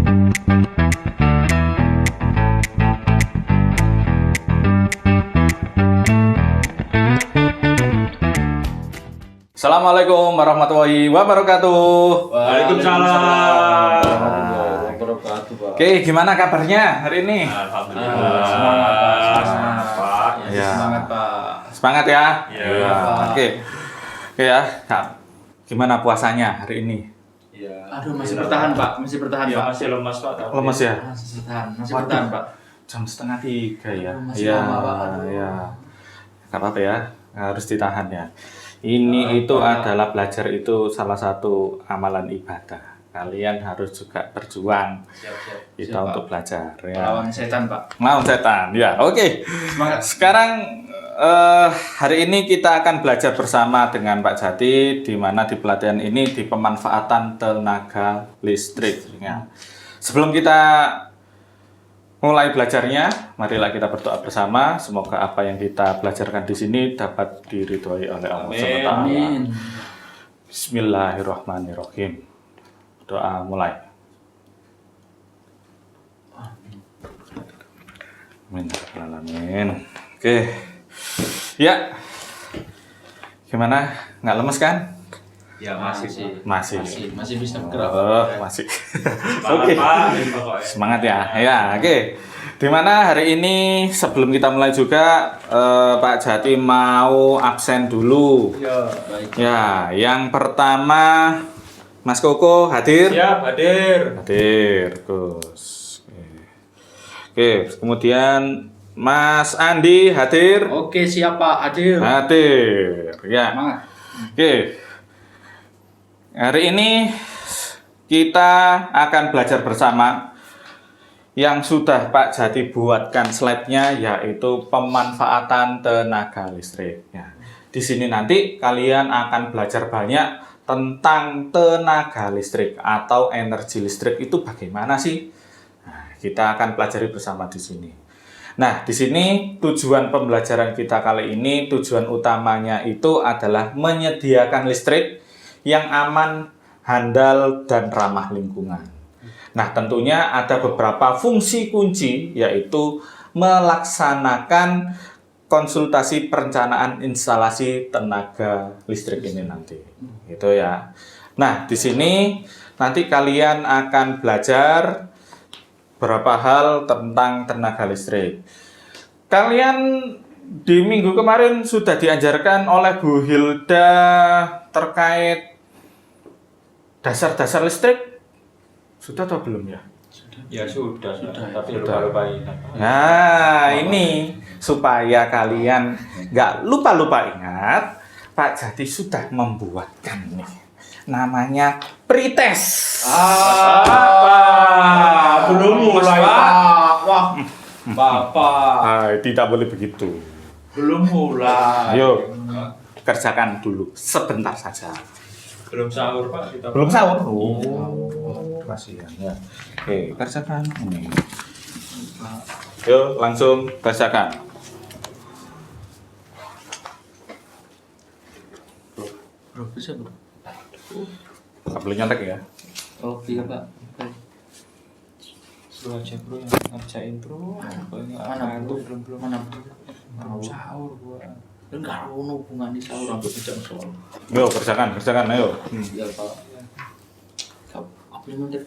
Assalamualaikum warahmatullahi wabarakatuh. Waalaikumsalam. Oke, gimana kabarnya hari ini? Alhamdulillah. Semangat, Pak. Pak. Ya. Semangat, Pak. Semangat ya. Iya. Oke. Oke ya, Kak. Gimana puasanya hari ini? Iya. Aduh, masih bertahan, Pak. Masih bertahan, Iya, Pak. masih lemas, Pak. tapi- Lemes ya? Masih bertahan, masih Waduh. bertahan, Pak. Jam 2:30 ya. Aduh, masih Iya. lama, Pak. Aduh. Ya. Gak apa-apa ya. Harus ditahan ya. Ini itu adalah belajar itu salah satu amalan ibadah. Kalian harus juga berjuang Siap. kita Siap, untuk Pak. belajar ya. Lawan setan, Pak. Lawan setan. Ya, oke. Semangat. Sekarang hari ini kita akan belajar bersama dengan Pak Jati, di mana di pelatihan ini di pemanfaatan tenaga listrik. Ya. Sebelum kita mulai belajarnya, marilah kita berdoa bersama. Semoga apa yang kita belajarkan di sini dapat diridhoi oleh Allah SWT. Amin. Bismillahirrahmanirrahim. Doa mulai. Amin. Oke. Ya. Gimana? Nggak lemes kan? Ya, masih. Masih bisa bergerak. Oh, masih. Semangat, Oke. Pak. Ini pokoknya. Semangat ya. Ya, oke. Dimana hari ini sebelum kita mulai juga Pak Jati mau absen dulu. Iya. Baik. Ya, yang pertama Mas Koko hadir. Siap, hadir. Hadir, Gus. Oke, kemudian Mas Andi hadir. Oke, siap, Pak. Hadir. Hadir. Ya. Semangat. Oke. Hari ini kita akan belajar bersama yang sudah Pak Jati buatkan slide-nya, yaitu pemanfaatan tenaga listrik. Ya. Di sini nanti kalian akan belajar banyak tentang tenaga listrik atau energi listrik itu bagaimana sih? Nah, kita akan pelajari bersama di sini. Nah, di sini tujuan pembelajaran kita kali ini, tujuan utamanya itu adalah menyediakan listrik yang aman, handal, dan ramah lingkungan. Nah, tentunya ada beberapa fungsi kunci, yaitu melaksanakan konsultasi perencanaan instalasi tenaga listrik ini nanti. Gitu ya. Nah, di sini nanti kalian akan belajar beberapa hal tentang tenaga listrik. Kalian di minggu kemarin sudah diajarkan oleh Bu Hilda terkait dasar-dasar listrik? Sudah atau belum ya? Ya sudah. Tapi Sudah. lupa-lupain. Nah, ini supaya kalian nggak lupa-lupa ingat, Pak Jati sudah membuatkan nih. Namanya pretest. Belum mulai, Pak. Wah, Bapak. Tidak boleh begitu. Belum mulai. Ayo, kerjakan dulu sebentar saja. Belum sahur, Pak. Kita Belum sahur? Oh, kasihan ya. Oke, kerjakan ini. Yuk, langsung kerjakan. Bro, bisa, Bro. Nggak boleh nyontek ya. Oh, iya, Pak. Baik. Bro aja, Bro, yang ngerjain, Bro. Pokoknya Mana, Bro? belum. Mana, Bro? Belum sahur gua. Enggak ada hubungan di sahur sampai jam soal. Yuk, kerjakan, ayo. Iya, Pak. Apa yang menit?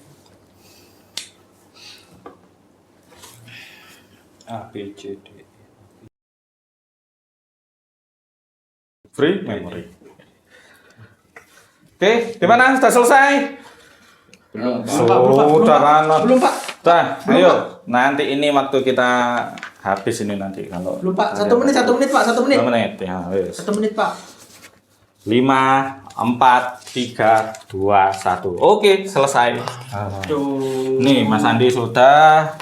A, B, C, D. Free memory. Oke, di mana? Sudah selesai? Belum, Sudah kan? Belum, Pak. Nah, Belum, ayo. Pak. Nanti ini waktu kita habis ini nanti kalau. Belum, Pak. 1 menit, Pak. 1 menit. 1 menit ya, wes. 1 menit, Pak. 5, 4, 3, 2, 1. Oke, selesai. Aduh. Nih, Mas Andi sudah,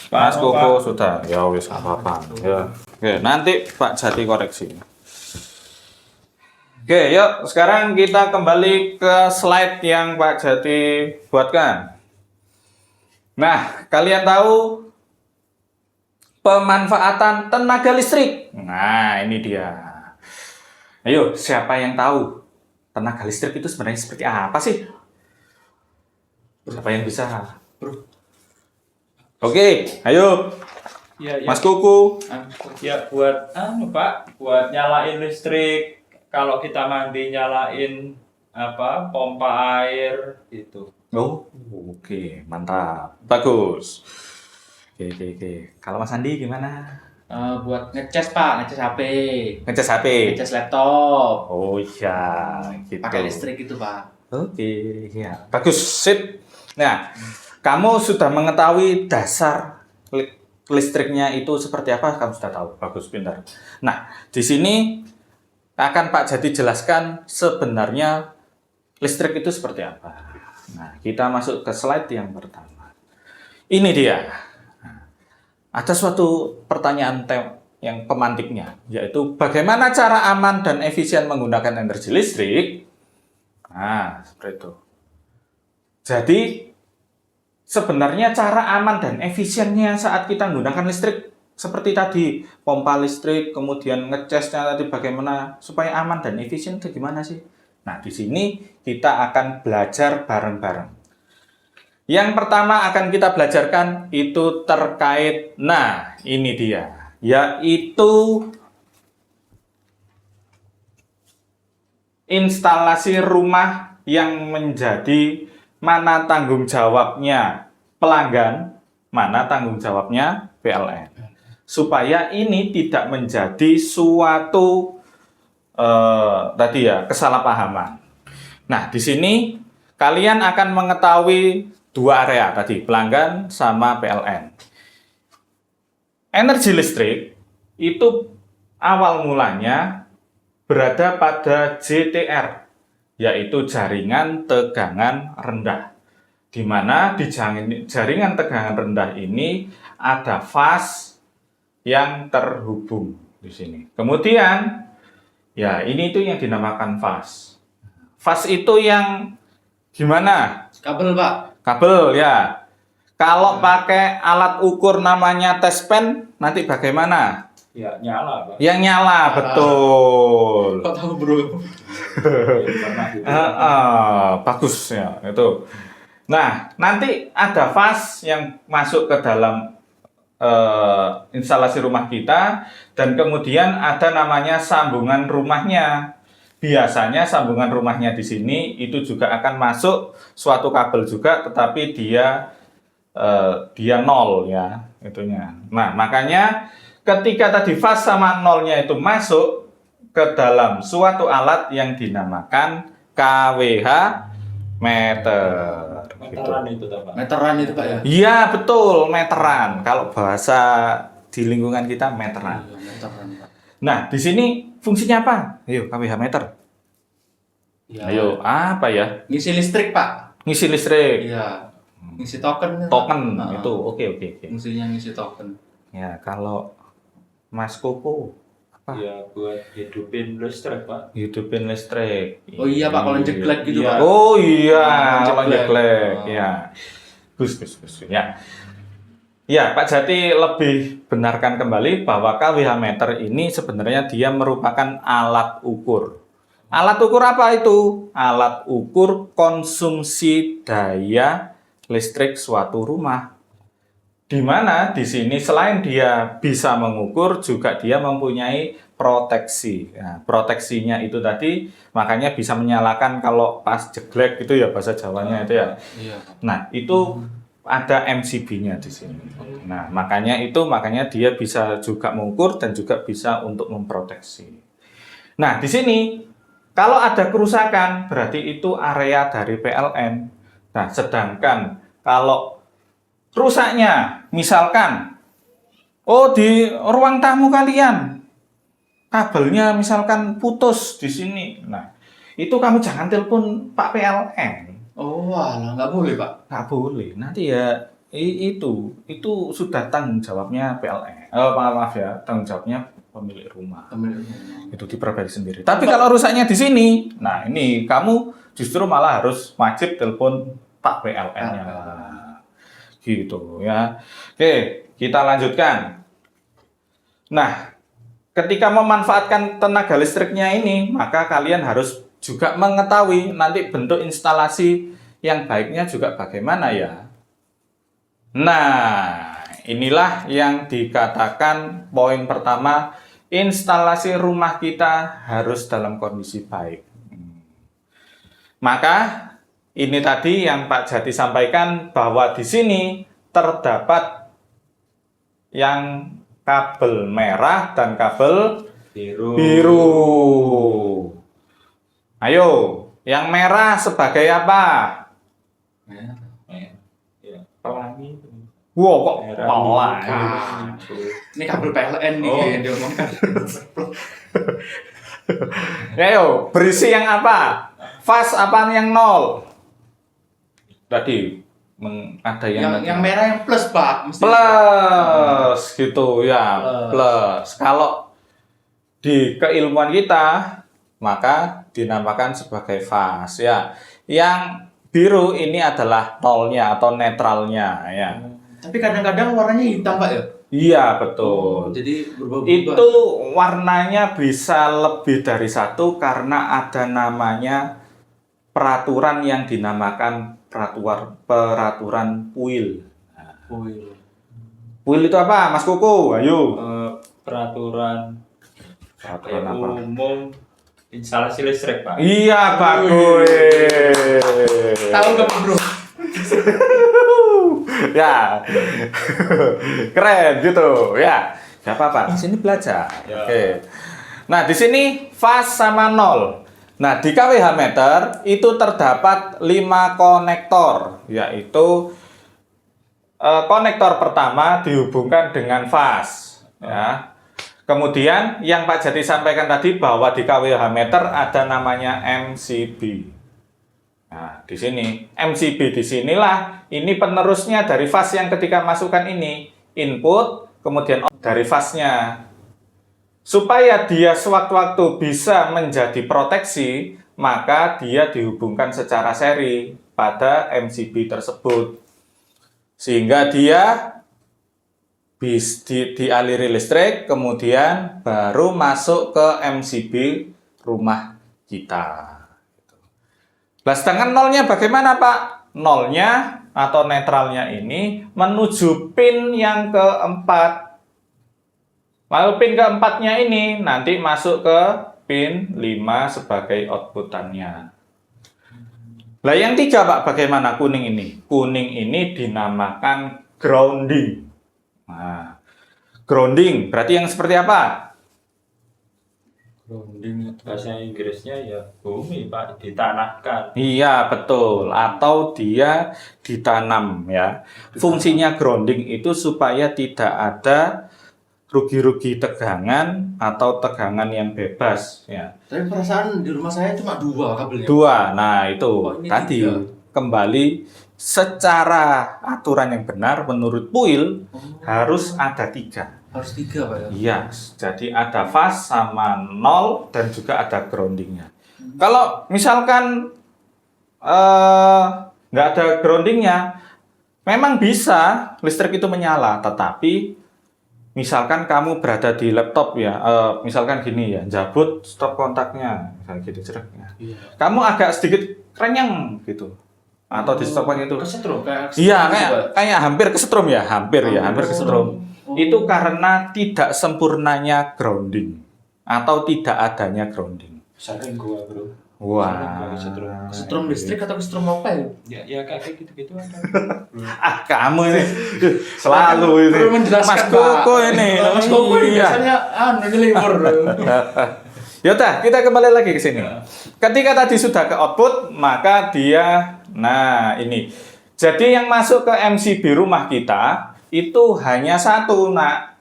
Mas Pak, Koko Pak. sudah. Ya wis nggak apa-apa. Ya. Oke, nanti Pak Jati koreksi. Oke, yuk sekarang kita kembali ke slide yang Pak Jati buatkan. Nah, kalian tahu pemanfaatan tenaga listrik? Nah, ini dia. Ayo, siapa yang tahu tenaga listrik itu sebenarnya seperti apa sih? Siapa yang bisa? Bro, Oke, ayo Ya, ya. Mas Kuku. Ya buat Pak, buat nyalain listrik. Kalau kita mandi nyalain pompa air gitu. Oh, oke, mantap. Bagus. Oke. Kalau Mas Andi gimana? Buat ngecas Pak, ngecas HP, Ngecas HP. ngecas laptop, Oh iya, gitu. pakai listrik itu Pak. Oke, ya. Bagus, sip. Nah, kamu sudah mengetahui dasar listriknya itu seperti apa? Kamu sudah tahu. Bagus, pintar. Nah, di sini akan Pak Jati jelaskan sebenarnya listrik itu seperti apa. Nah, kita masuk ke slide yang pertama. Ini dia. Ada suatu pertanyaan yang pemantiknya, yaitu bagaimana cara aman dan efisien menggunakan energi listrik. Nah, seperti itu. Jadi, sebenarnya cara aman dan efisiennya saat kita menggunakan listrik, seperti tadi, pompa listrik, kemudian ngecasnya tadi bagaimana, supaya aman dan efisien itu gimana sih? Nah, di sini kita akan belajar bareng-bareng. Yang pertama akan kita belajarkan itu terkait, nah ini dia, yaitu instalasi rumah yang menjadi mana tanggung jawabnya pelanggan, mana tanggung jawabnya PLN. Supaya ini tidak menjadi suatu kesalahpahaman. Nah, di sini kalian akan mengetahui dua area tadi, pelanggan sama PLN. Energi listrik itu awal mulanya berada pada JTR, yaitu jaringan tegangan rendah. Di mana di jaringan tegangan rendah ini ada fase yang terhubung di sini. Kemudian, ya ini itu yang dinamakan fase. Fase itu yang gimana? Kabel Pak. Kabel ya. Kalau pakai alat ukur namanya test pen, nanti bagaimana? Ya nyala Pak. Yang nyala, betul. Kok tahu bro? Pernah gitu. Bagus ya itu. Nah, nanti ada fase yang masuk ke dalam instalasi rumah kita, dan kemudian ada namanya sambungan rumahnya. Biasanya sambungan rumahnya di sini itu juga akan masuk suatu kabel juga, tetapi dia nol ya itunya. Nah, makanya ketika tadi fase sama nolnya itu masuk ke dalam suatu alat yang dinamakan kWh meter. Meteran itu Pak. Meteran itu Pak ya? Iya, betul, meteran. Kalau bahasa di lingkungan kita meteran. Iya, meteran Pak. Nah, di sini fungsinya apa? Ayo, kWh meter. Ya. Ayo, apa ya? Ngisi listrik Pak. Ngisi listrik. Iya. Ngisi token. Token Nah, itu. Oke. fungsinya ngisi token. Ya, kalau Mas Koko apa? Ya buat hidupin listrik Pak. Hidupin listrik. Oh iya Pak, kalau jeglek gitu Iya. Pak. Oh iya, Kalau kalau jeglek. Oh. Ya. Gus. Ya. Ya, Pak Jati lebih benarkan kembali bahwa kWh meter ini sebenarnya dia merupakan alat ukur. Alat ukur apa itu? Alat ukur konsumsi daya listrik suatu rumah. Di mana di sini selain dia bisa mengukur, juga dia mempunyai proteksi. Nah, proteksinya itu tadi makanya bisa menyalakan kalau pas jeglek itu ya, bahasa Jawanya itu ya. Iya. Nah, itu ada MCB-nya di sini. Nah, makanya dia bisa juga mengukur dan juga bisa untuk memproteksi. Nah, di sini kalau ada kerusakan berarti itu area dari PLN. Nah, sedangkan kalau rusaknya misalkan di ruang tamu kalian kabelnya misalkan putus di sini. Nah, itu kamu jangan telepon Pak PLN. Oh, walah, nggak boleh Pak. Nggak boleh. Nanti ya itu sudah tanggung jawabnya PLN. Maaf ya, tanggung jawabnya pemilik rumah. Itu diperbaiki sendiri. Tapi kalau rusaknya di sini, nah ini kamu justru malah harus wajib telepon Pak PLN-nya. Gitu ya. Oke, kita lanjutkan. Nah, ketika memanfaatkan tenaga listriknya ini, maka kalian harus juga mengetahui nanti bentuk instalasi yang baiknya juga bagaimana ya. Nah, inilah yang dikatakan poin pertama, instalasi rumah kita harus dalam kondisi baik. Maka ini tadi yang Pak Jati sampaikan bahwa di sini terdapat yang kabel merah dan kabel biru. Ayo, yang merah sebagai apa? Ya, pelangi. Wow, kok Merah, pelangi? Ini kabel PLN nih yang diomongkan. Ayo, berisi yang apa? Fast apa yang nol? Tadi ada Yang merah yang plus, Pak. Mesti plus gitu ya, Plus. plus. Kalau di keilmuan kita maka dinamakan sebagai fast ya. Yang biru ini adalah nolnya atau netralnya ya. Tapi kadang-kadang warnanya hitam, Pak ya? Iya, betul. Jadi berubah-ubah. Itu warnanya bisa lebih dari satu karena ada namanya peraturan yang dinamakan peraturan Puil. Wih. Puil itu apa, Mas Kuku? Ayo. Peraturan Peraturan apa? umum instalasi listrik, Pak. Iya, bagus. Tahu nggak, Bro? Ya. Keren gitu, ya. Gak apa-apa. Di sini belajar. Ya. Oke. Nah, di sini fast sama nol. Nah, di KWH meter itu terdapat 5 konektor, yaitu konektor pertama dihubungkan dengan fast, ya. Kemudian yang Pak Jati sampaikan tadi bahwa di KWH meter ada namanya MCB. Nah, di sini MCB di sinilah ini penerusnya dari fast yang ketika masukkan ini input, kemudian dari fast-nya. Supaya dia sewaktu-waktu bisa menjadi proteksi, maka dia dihubungkan secara seri pada MCB tersebut. Sehingga dia dialiri listrik, kemudian baru masuk ke MCB rumah kita. Nah, sedangkan nolnya bagaimana, Pak? Nolnya atau netralnya ini menuju pin yang keempat. Lalu pin keempatnya ini nanti masuk ke pin 5 sebagai outputannya. Lah yang 3, Pak, bagaimana kuning ini? Kuning ini dinamakan grounding. Nah, grounding berarti yang seperti apa? Grounding bahasa Inggrisnya ya bumi, Pak, ditanahkan. Iya, betul. Atau dia ditanam ya. Fungsinya grounding itu supaya tidak ada rugi-rugi tegangan atau tegangan yang bebas ya. Tapi perasaan di rumah saya cuma 2 kabelnya. 2. Nah, itu Oh, ini tadi 3. kembali secara aturan yang benar menurut Puil harus ada 3. Harus 3, Pak ya. Iya, jadi ada fast sama nol dan juga ada groundingnya. Kalau misalkan nggak ada groundingnya, memang bisa listrik itu menyala, tetapi misalkan kamu berada di laptop ya, misalkan gini ya, jabut stop kontaknya, misalnya gitu cereknya. Iya. Kamu agak sedikit kerenyang gitu, atau di stopnya itu. Kesetrum kayak. Iya, kesetrum, Pak. kayak hampir kesetrum ya, hampir kesetrum. Oh. Itu karena tidak sempurnanya grounding atau tidak adanya grounding. Saking gua, Bro. Wah. Kesetrum listrik atau kesetrum apa ya? Ya kayak gitu-gitu ada. Ah, kamu ini selalu ini. Perlu menjelaskan, Mas Pak. Koko ini. Mas Koko ini Iya. biasanya nyelimur. Yaudah, kita kembali lagi ke sini. Ketika tadi sudah ke output, maka dia, nah ini. Jadi yang masuk ke MCB rumah kita itu hanya satu, nak,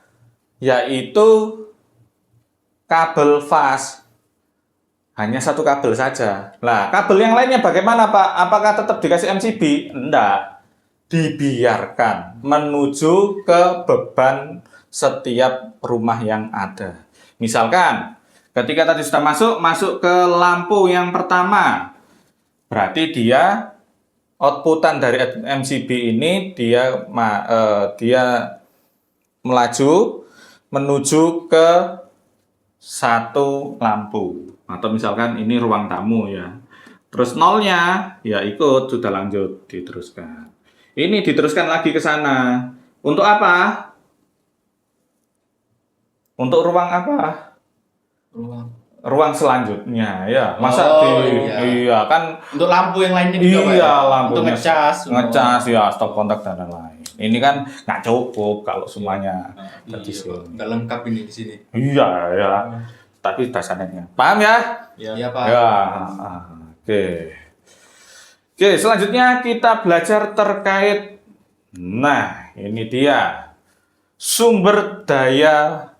yaitu kabel fast. Hanya satu kabel saja. Nah, kabel yang lainnya bagaimana, Pak? Apakah tetap dikasih MCB? Enggak. Dibiarkan menuju ke beban setiap rumah yang ada. Misalkan, ketika tadi sudah masuk ke lampu yang pertama. Berarti dia outputan dari MCB ini dia melaju menuju ke satu lampu. Atau misalkan ini ruang tamu ya. Terus nolnya ya ikut sudah lanjut diteruskan. Ini diteruskan lagi ke sana. Untuk apa? Untuk ruang apa? Ruang. Ruang selanjutnya ya. Masa Oh, iya kan Untuk lampu yang lainnya juga, Pak, iya ya? Untuk lampunya ngecas. ngecas ya, stop kontak dan lain-lain. Ini kan nggak cukup kalau semuanya Iya, di Pak. sini. Nggak lengkap ini di sini. Iya ya. Tapi dasarnya paham ya? Iya, Pak. Ya. Oke. Oke, selanjutnya kita belajar terkait. Nah, ini dia sumber daya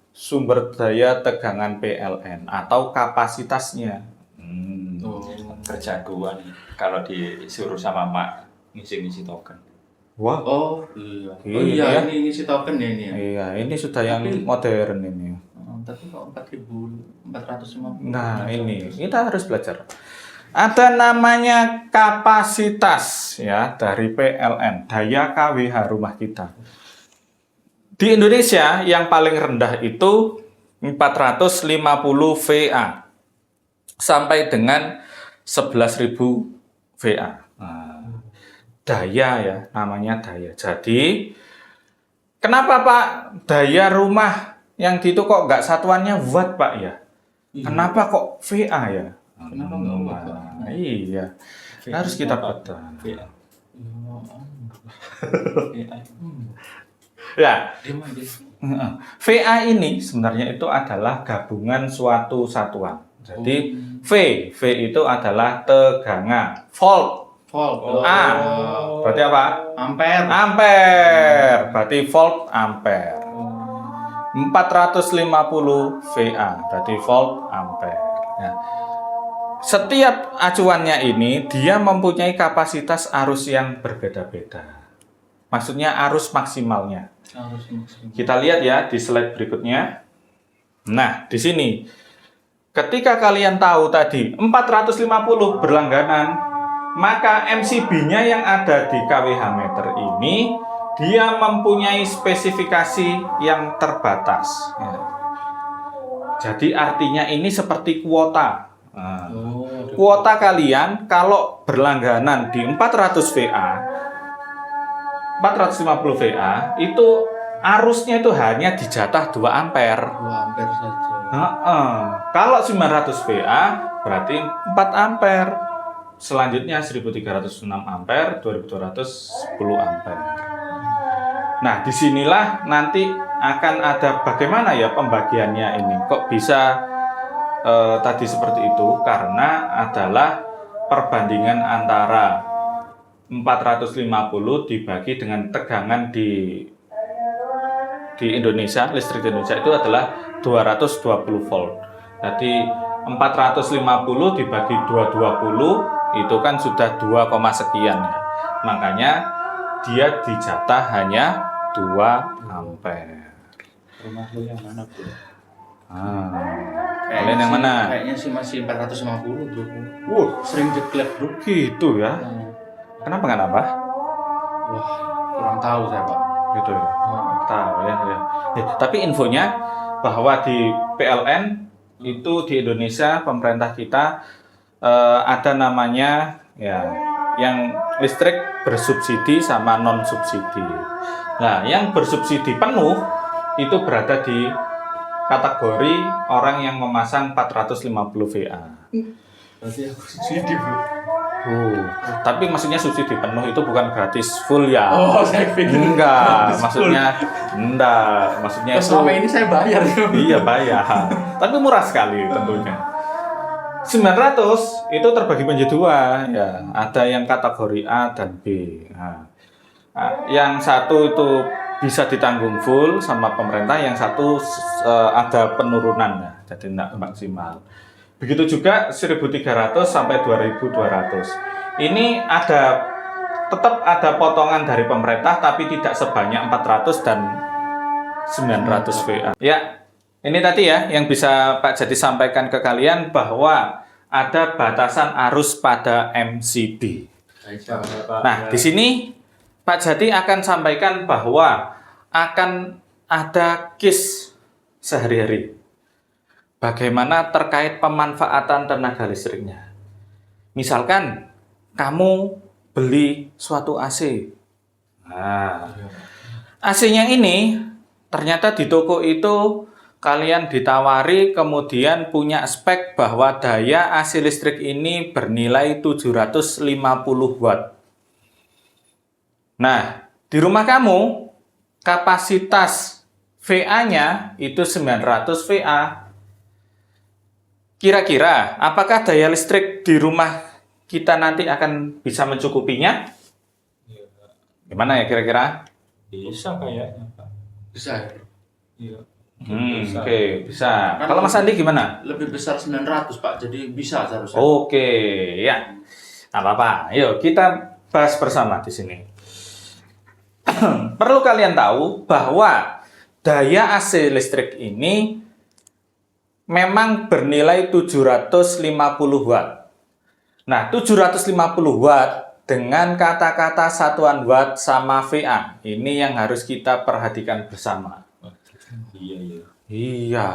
tegangan PLN atau kapasitasnya. Oh. Kejagoan kalau disuruh sama mak ngisi-ngisi token. Wah. Oh, iya. Oh Iya, iya, ya. ini ngisi token ya ini ya. Iya, ini sudah yang Tapi- modern ini. Tapi kok 4.450. Nah, ini kita harus belajar. Ada namanya kapasitas ya dari PLN, daya KWH rumah kita. Di Indonesia yang paling rendah itu 450 VA sampai dengan 11.000 VA. Nah, daya ya, namanya daya. Jadi, kenapa Pak daya rumah yang itu kok nggak satuannya watt Pak ya? Kenapa kok VA ya? Kenapa nggak watt, Pak? Iya, harus kita bedakan. VA. Ya, Diam aja. VA ini sebenarnya itu adalah gabungan suatu satuan. Jadi V itu adalah tegangan. Volt, Volt. A, berarti apa? Ampere. Ampere, berarti volt ampere. 450 VA, berarti volt ampere. Ya. Setiap acuannya ini dia mempunyai kapasitas arus yang berbeda-beda. Maksudnya arus maksimalnya. Harus maksimal. Kita lihat ya di slide berikutnya. Nah, di sini ketika kalian tahu tadi 450 berlangganan, maka MCB-nya yang ada di KWH meter ini dia mempunyai spesifikasi yang terbatas. Ya. Jadi artinya ini seperti kuota. Nah, kuota kalian kalau berlangganan di 400 VA 450 VA itu arusnya itu hanya dijatah 2 ampere. 2 ampere saja. Kalau 900 VA berarti 4 ampere. Selanjutnya 1306 ampere, 2210 ampere. Nah, disinilah nanti akan ada bagaimana ya pembagiannya ini. Kok bisa tadi seperti itu? Karena adalah perbandingan antara 450 dibagi dengan tegangan di Indonesia, listrik di Indonesia itu adalah 220 volt. Jadi 450 dibagi 220 itu kan sudah 2, sekian ya. Makanya dia dijatah hanya 2 ampere. Rumah lu yang mana, Bro? Kalian yang mana? Kayaknya sih masih 450, Bro. Sering Jeklek, Bro. gitu ya. Kenapa nggak nambah? Wah, kurang tahu saya, Pak. Gitu ya. Tahu ya. Tapi infonya bahwa di PLN itu di Indonesia pemerintah kita ada namanya ya yang listrik bersubsidi sama non subsidi. Nah, yang bersubsidi penuh itu berada di kategori orang yang memasang 450 VA. Berarti aku subsidi, Bro. Tapi maksudnya subsidi penuh itu bukan gratis full ya. Oh, saya pikir. Enggak, maksudnya itu selama ini saya bayar. iya bayar. Tapi murah sekali tentunya. 900 itu terbagi menjadi 2 ya. Ada yang kategori A dan B. Nah, yang satu itu bisa ditanggung full sama pemerintah, yang satu ada penurunan ya. Jadi tidak maksimal. Begitu juga 1.300 sampai 2.200. Ini tetap ada potongan dari pemerintah tapi tidak sebanyak 400 dan 900 VA. Ya, ini tadi ya yang bisa Pak Jati sampaikan ke kalian bahwa ada batasan arus pada MCB. Nah, di sini Pak Jati akan sampaikan bahwa akan ada case sehari-hari. Bagaimana terkait pemanfaatan tenaga listriknya. Misalkan kamu beli suatu AC. Nah, AC-nya ini ternyata di toko itu kalian ditawari kemudian punya spek bahwa daya AC listrik ini bernilai 750 watt. Nah, di rumah kamu kapasitas VA-nya itu 900 VA. Kira-kira apakah daya listrik di rumah kita nanti akan bisa mencukupinya? Iya. Gimana ya kira-kira? Bisa kayaknya, Pak. Bisa ya? Iya. Oke, bisa. Kalau Mas Andi gimana? Lebih besar 900 Pak, jadi bisa seharusnya. Oke, ya. Nggak apa-apa. Yuk, kita bahas bersama di sini. Perlu kalian tahu bahwa daya AC listrik ini memang bernilai 750 watt. Nah, 750 watt dengan kata-kata satuan watt sama VA. Ini yang harus kita perhatikan bersama. Iya. Iya.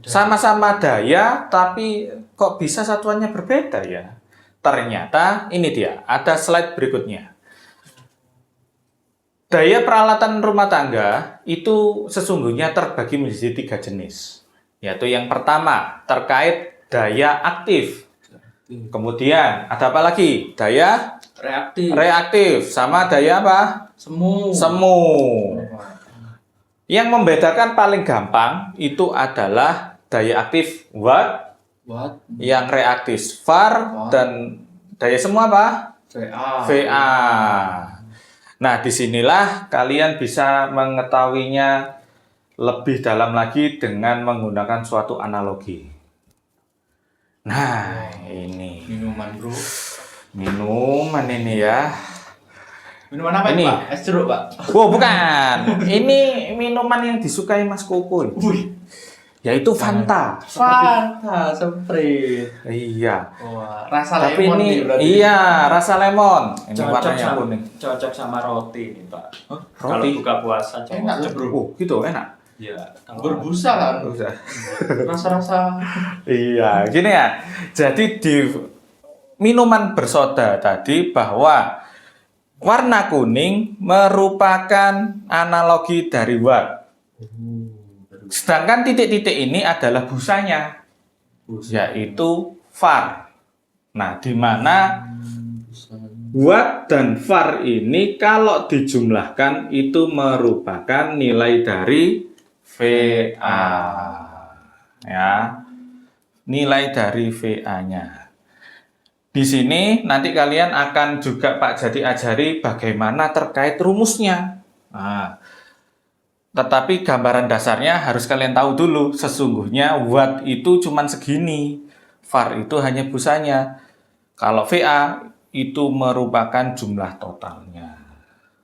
Sama-sama daya, tapi kok bisa satuannya berbeda ya? Ternyata ini dia, ada slide berikutnya. Daya peralatan rumah tangga itu sesungguhnya terbagi menjadi 3 jenis. Yaitu yang pertama, terkait daya aktif. Kemudian, ada apa lagi? Daya reaktif. Sama daya apa? Semu. Yang membedakan paling gampang itu adalah daya aktif watt, yang reaktif var, dan daya semu apa? VA. Nah, disinilah kalian bisa mengetahuinya lebih dalam lagi dengan menggunakan suatu analogi. Nah, ini Minuman bro. minuman ini ya. Minuman apa Ini. ini Pak? Es jeruk Pak? Oh, bukan. Ini minuman yang disukai Mas Koko. Wih. Yaitu Fanta. Fanta, Sprite. Iya. Wah, rasa Tapi lemon ini nih berarti. iya, rasa lemon. Ini Cocok warnanya sama, kuning. cocok sama roti nih, Pak. Kalau Roti? buka puasa cocok. Enak tuh bro. Oh, gitu enak. Iya. Kalau Berbusa kan. Udah. Rasa-rasa. Iya, gini ya. Jadi di minuman bersoda tadi bahwa warna kuning merupakan analogi dari watt. Sedangkan titik-titik ini adalah busanya, yaitu var. Nah, di mana watt dan var ini kalau dijumlahkan itu merupakan nilai dari VA. Ya. Nilai dari VA-nya. Di sini nanti kalian akan juga Pak Jadi ajari bagaimana terkait rumusnya. Nah, tetapi gambaran dasarnya harus kalian tahu dulu. Sesungguhnya watt itu cuma segini. VAR itu hanya busanya. Kalau VA itu merupakan jumlah totalnya.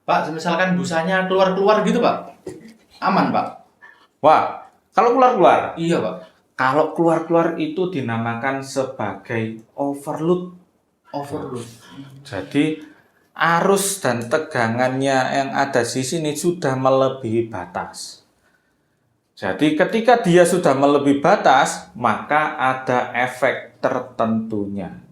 Pak, misalkan busanya keluar-keluar gitu Pak. Aman Pak? Wah, kalau keluar-keluar. Iya Pak. Kalau keluar-keluar itu dinamakan sebagai overload. Overload. Jadi arus dan tegangannya yang ada di sini sudah melebihi batas. Jadi ketika dia sudah melebihi batas, maka ada efek tertentunya.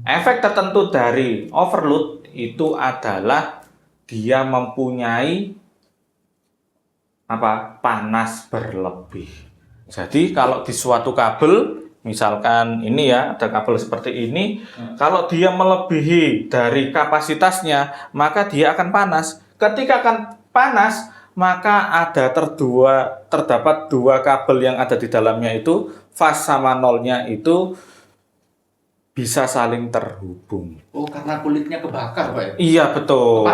Efek tertentu dari overload itu adalah dia mempunyai panas berlebih. Jadi kalau di suatu kabel, misalkan ini ya, ada kabel seperti ini, kalau dia melebihi dari kapasitasnya, maka dia akan panas. Ketika akan panas, maka terdapat dua kabel yang ada di dalamnya itu, fase sama nolnya itu bisa saling terhubung. Oh, karena kulitnya kebakar Pak ya? Iya betul.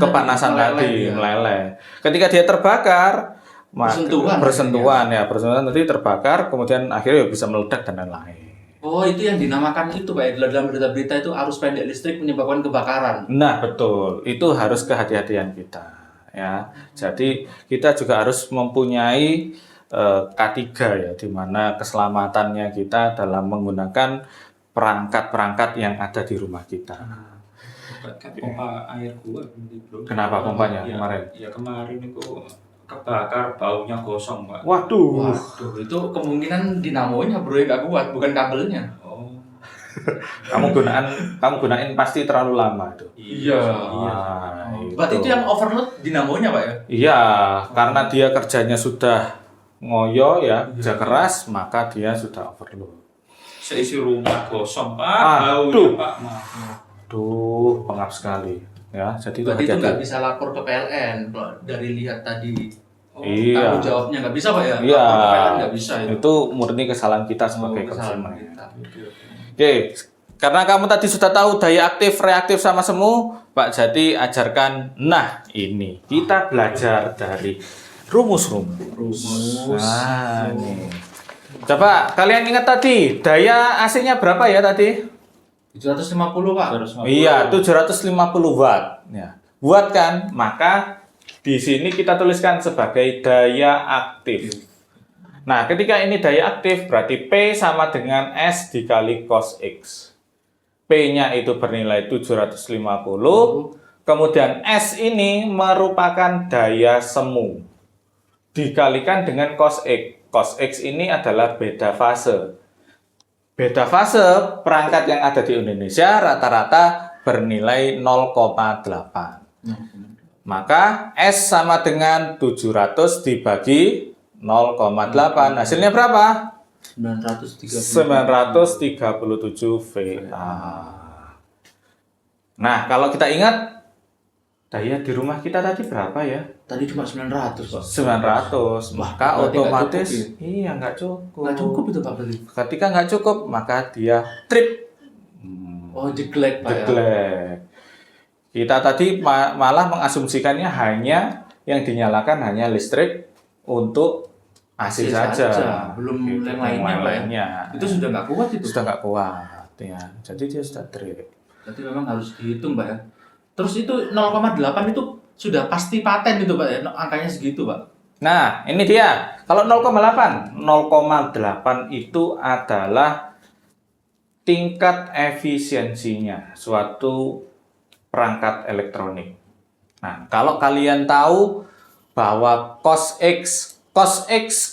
Kepanasan tadi meleleh. Ketika dia terbakar, bersentuhan nanti terbakar, kemudian akhirnya bisa meledak dan lain-lain. Oh, itu yang dinamakan itu Pak ya, dalam berita-berita itu arus pendek listrik menyebabkan kebakaran. Nah betul, itu harus kehati-hatian kita ya. Jadi kita juga harus mempunyai K3 ya, di mana keselamatannya kita dalam menggunakan perangkat-perangkat yang ada di rumah kita. kan pompa air gua bro. Kenapa pompanya ya, kemarin? Ya kemarin itu kebakar, baunya gosong Pak. Waduh. Waduh, itu kemungkinan dinamonya bro yang nggak kuat, bukan kabelnya. Oh. kamu gunain pasti terlalu lama itu. Iya. Wah, Berarti itu yang overload dinamonya Pak ya? Iya, karena dia kerjanya sudah ngoyo ya, kerja keras, maka dia sudah overload. Seisi rumah gosong Pak, Aduh. baunya Pak. Duh, pengap sekali. Ya, jadi itu Berarti itu nggak hati-hati. bisa lapor ke PLN kalau dari lihat tadi. Iya. Tanggung jawabnya nggak bisa Pak ya? Iya. Lapor ke PLN nggak bisa itu. Itu murni kesalahan kita sebagai Kesalahan konsumen. kita. Oke, karena kamu tadi sudah tahu daya aktif, reaktif sama semu, Pak Jati ajarkan. Nah, ini kita belajar dari rumus-rumus. Nah, ini. Coba kalian ingat tadi daya AC-nya berapa ya tadi? 750 Pak. 250. Iya, 750 watt. Ya. Watt kan? Maka di sini kita tuliskan sebagai daya aktif. Nah, ketika ini daya aktif berarti P sama dengan S dikali cos X. P-nya itu bernilai 750, kemudian S ini merupakan daya semu. Dikalikan dengan cos X. Cos X ini adalah beda fase. Beda fase perangkat yang ada di Indonesia rata-rata bernilai 0,8. Maka S sama dengan 700 dibagi 0,8. Hasilnya berapa? 937 VA. Nah, kalau kita ingat daya di rumah kita tadi berapa ya? Tadi cuma 900 Pak. 900. Maka berarti nggak otomatis cukup iya nggak cukup. Nggak cukup itu Pak berarti. Ketika nggak cukup, maka dia trip. Oh jeglek Pak ya. Jeglek. Kita tadi malah mengasumsikannya hanya yang dinyalakan hanya listrik untuk AC saja. Belum Gitu, yang lainnya Pak ya. lainnya. Itu sudah nggak kuat itu. Sudah nggak kuat ya. Jadi dia sudah trip. Berarti memang harus dihitung Pak ya. Terus itu 0,8 itu sudah pasti paten itu Pak ya. Angkanya segitu Pak. Nah, ini dia. Kalau 0,8, 0,8 itu adalah tingkat efisiensinya suatu perangkat elektronik. Nah, kalau kalian tahu bahwa cos X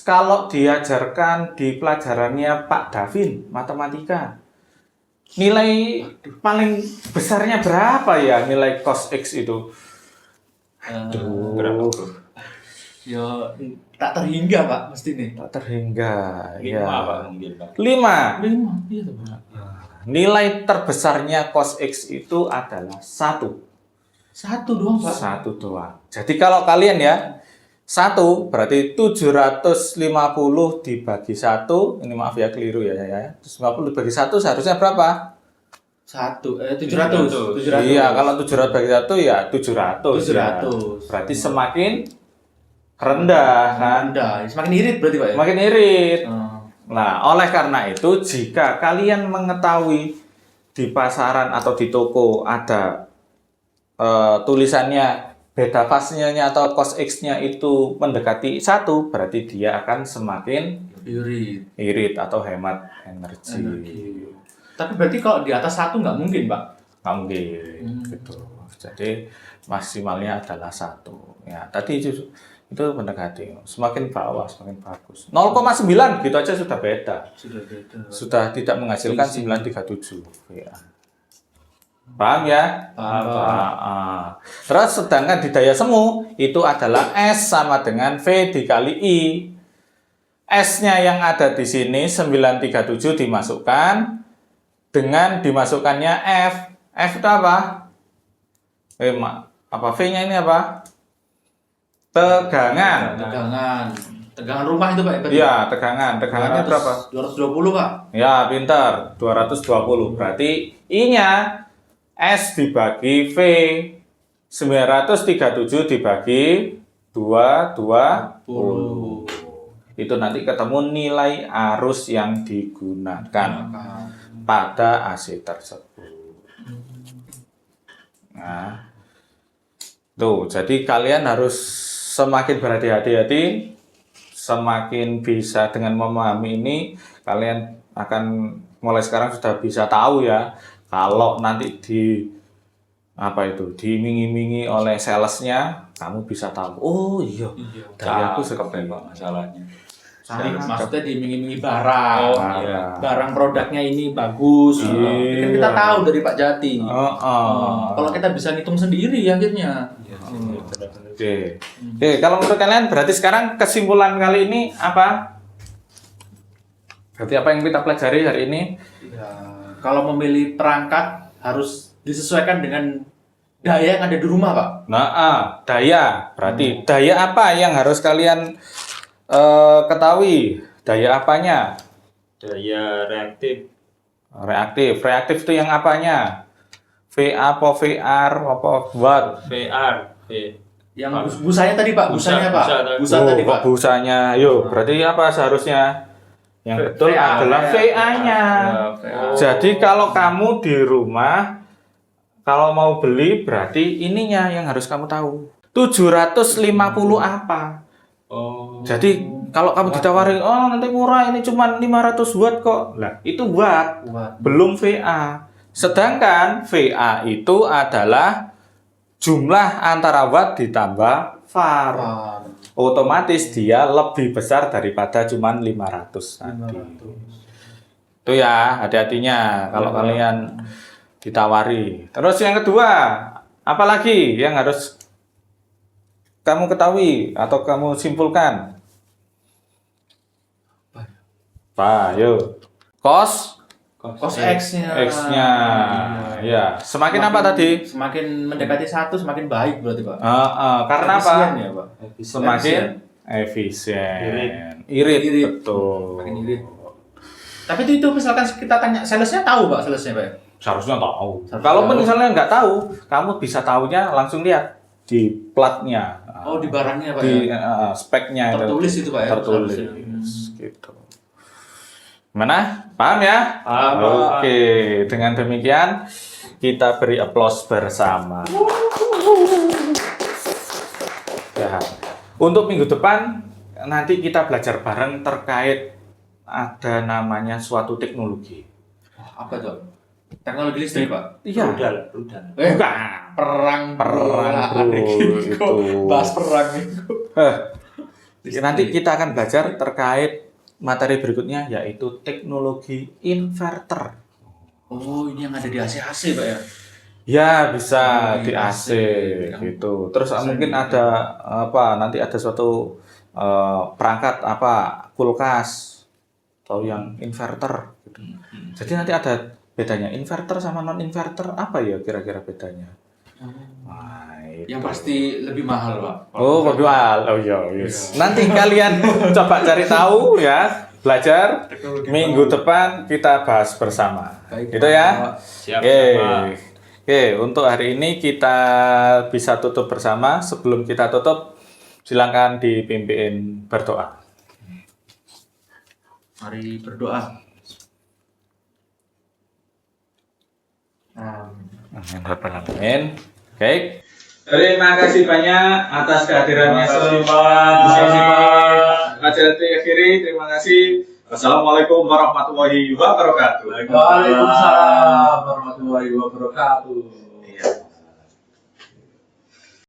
kalau diajarkan di pelajarannya Pak Davin, matematika, nilai paling besarnya berapa ya nilai cos X itu? Berapa? Ya tak terhingga Pak mesti nih. Tak terhingga. 5 Ya. Pak mungkin Pak. 5. 5 iya tuh Pak. Nilai terbesarnya cos X itu adalah 1. Satu doang Pak. 1 doang. Jadi kalau kalian ya, 1 berarti 750 dibagi 1. Ini maaf ya keliru ya. 750 dibagi 1 seharusnya berapa? 700. Iya, kalau 700 bagi 1 ya 700. 700. Ya. Berarti semakin rendah kan? Anda semakin irit berarti Pak ya. Semakin irit. Hmm. Nah, oleh karena itu, jika kalian mengetahui di pasaran atau di toko ada tulisannya beta fasenya atau cos X-nya itu mendekati 1, berarti dia akan semakin irit atau hemat energi. Tapi berarti kalau di atas 1 nggak mungkin Pak. Nggak mungkin, gitu. Jadi maksimalnya adalah 1. Ya, tadi itu mendekati. Semakin bawah, semakin bagus. 0,9 gitu aja sudah beda. Sudah beda. Sudah tidak menghasilkan 937. Ya. Paham ya? Paham. Terus sedangkan di daya semu itu adalah S sama dengan V dikali I. S-nya yang ada di sini 937 dimasukkan dengan dimasukkannya F. F itu apa? V-nya ini apa? Tegangan. Tegangan rumah itu Pak ya? Iya, tegangan. Tegangannya berapa? 220 Pak. Ya, pintar. 220. Berarti I-nya S dibagi V. 937 dibagi 220. Itu nanti ketemu nilai arus yang digunakan pada AC tersebut. Nah, tuh, jadi kalian harus semakin berhati-hati, semakin bisa dengan memahami ini, kalian akan mulai sekarang sudah bisa tahu ya, kalau nanti diiming-imingi oleh salesnya, kamu bisa tahu. Oh iya, dari aku Cakep Pak masalahnya. Maksudnya diiming-imingi barang. Oh, iya. Barang produknya ini bagus. Iya. Kan kita tahu dari Pak Jati. Oh. Kalau kita bisa ngitung sendiri akhirnya. Oke. Oke, kalau menurut kalian berarti sekarang kesimpulan kali ini apa? Berarti apa yang kita pelajari hari ini? Ya, kalau memilih perangkat harus disesuaikan dengan daya yang ada di rumah, Pak. Nah, daya. Berarti daya apa yang harus kalian ketahui? Daya apanya? Daya reaktif. Reaktif. Reaktif itu yang apanya? VA apa VR apa watt? VR. Yang busanya tadi, Pak. Busanya, Pak. Busa tadi, Pak. Busanya. Yuk, berarti apa seharusnya? Yang betul VA. adalah VA-nya. Jadi kalau kamu di rumah kalau mau beli berarti ininya yang harus kamu tahu. 750 apa? Oh. Jadi kalau kamu ditawari, oh nanti murah ini cuma 500 watt kok. Lah, itu watt, belum VA. Sedangkan VA itu adalah jumlah antara watt ditambah var. Otomatis dia lebih besar daripada cuma 500 tadi. Itu ya, hati-hatinya kalau kalian ditawari. Terus yang kedua, apa lagi yang harus kamu ketahui atau kamu simpulkan? Pak, yuk. Cos X-nya. X-nya. Ya, semakin apa tadi? Semakin mendekati 1 semakin baik berarti, Pak. Karena apa? Efisien ya, Pak. Semakin efisien. Irit, betul. Semakin irit. Tapi itu misalkan kita tanya salesnya tahu, Pak, salesnya, Pak. Seharusnya tahu. Kalau misalnya nggak tahu, kamu bisa tahunya langsung lihat di platnya. Oh, di barangnya, Pak. Di Ya? speknya Tertulis itu, Pak, ya? tertulis Seharusnya. gitu. Mana? Paham ya? Paham. Oke, dengan demikian kita beri aplaus bersama. Ya. Untuk minggu depan nanti kita belajar bareng terkait ada namanya suatu teknologi. Apa tuh? Teknologi listrik, Pak. Iya. Rudal. Bukan. Perang Bro, itu. Bahas perang itu. Nanti kita akan belajar terkait materi berikutnya yaitu teknologi inverter. Oh, ini yang ada di AC-AC, Pak ya? Ya, bisa Oh, di di AC AC, gitu. Terus Bisa mungkin di- ada apa? Nanti ada suatu perangkat apa? Kulkas atau yang inverter gitu. Jadi nanti ada bedanya inverter sama non inverter apa ya kira-kira bedanya? Wah, itu. Yang pasti lebih mahal, Pak. Oh, jual. Oh iya, yes. Nanti kalian coba cari tahu ya, belajar. Minggu depan kita bahas bersama. Baik, Gitu ya. Pak. Siap, Oke. Pak. Oke, untuk hari ini kita bisa tutup bersama. Sebelum kita tutup, silakan dipimpin berdoa. Mari berdoa. Amin. Oke. Terima kasih banyak atas kehadirannya Terima kasih, Pak. Pak akhiri, terima kasih. Wassalamualaikum warahmatullahi wabarakatuh. Waalaikumsalam warahmatullahi wabarakatuh.